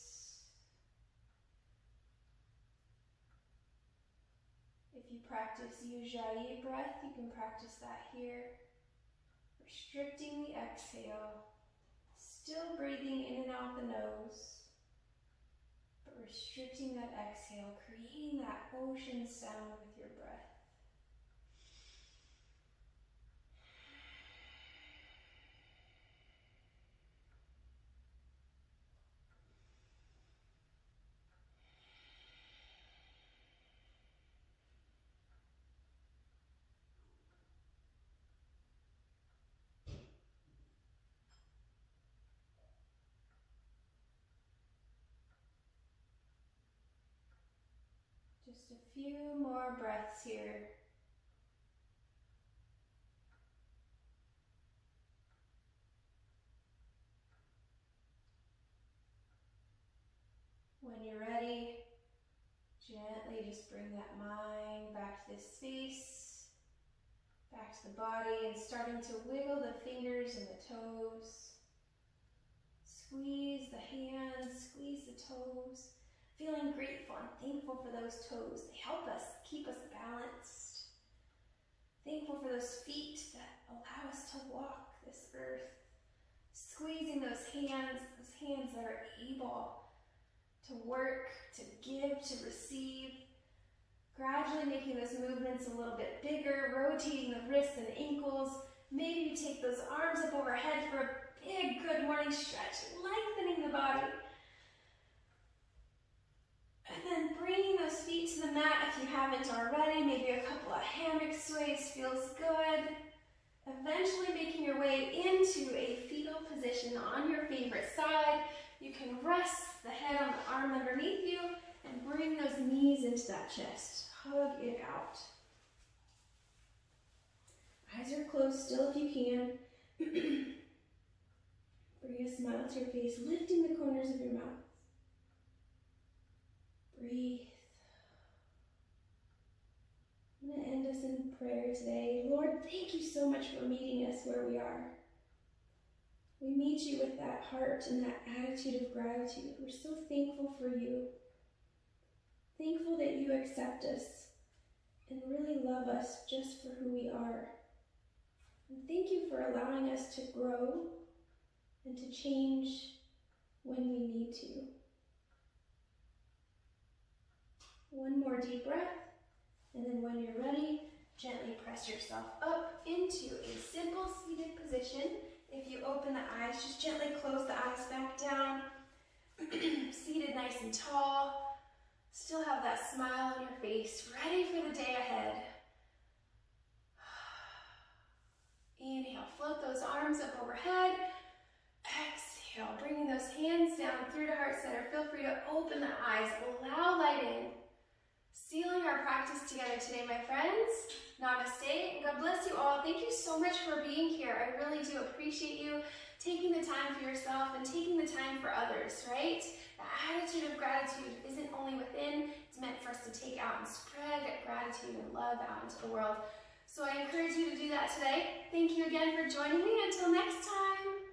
A: If you practice YOGAlates breath, you can practice that here. Restricting the exhale. Still breathing in and out the nose. But restricting that exhale, creating that ocean sound with your breath. Just a few more breaths here. When you're ready, gently just bring that mind back to this space, back to the body, and starting to wiggle the fingers and the toes. Squeeze the hands, squeeze the toes. Feeling grateful and thankful for those toes. They help us, keep us balanced. Thankful for those feet that allow us to walk this earth. Squeezing those hands that are able to work, to give, to receive. Gradually making those movements a little bit bigger, rotating the wrists and ankles. Maybe you take those arms up overhead for a big good morning stretch, lengthening the body. And then bringing those feet to the mat if you haven't already. Maybe a couple of hammock sways feels good. Eventually making your way into a fetal position on your favorite side. You can rest the head on the arm underneath you and bring those knees into that chest. Hug it out. Eyes are closed still if you can. Bring a smile to your face, lifting the corners of your mouth. Breathe. I'm going to end us in prayer today. Lord, thank you so much for meeting us where we are. We meet you with that heart and that attitude of gratitude. We're so thankful for you. Thankful that you accept us and really love us just for who we are. And thank you for allowing us to grow and to change when we need to. One more deep breath, and then when you're ready, gently press yourself up into a simple seated position. If you open the eyes, just gently close the eyes back down. Seated nice and tall. Still have that smile on your face, ready for the day ahead. Inhale, float those arms up overhead. Exhale, bringing those hands down through to heart center. Feel free to open the eyes, allow light in. Sealing our practice together today, my friends. Namaste, and God bless you all. Thank you so much for being here. I really do appreciate you taking the time for yourself and taking the time for others, right? The attitude of gratitude isn't only within, it's meant for us to take out and spread gratitude and love out into the world. So I encourage you to do that today. Thank you again for joining me. Until next time.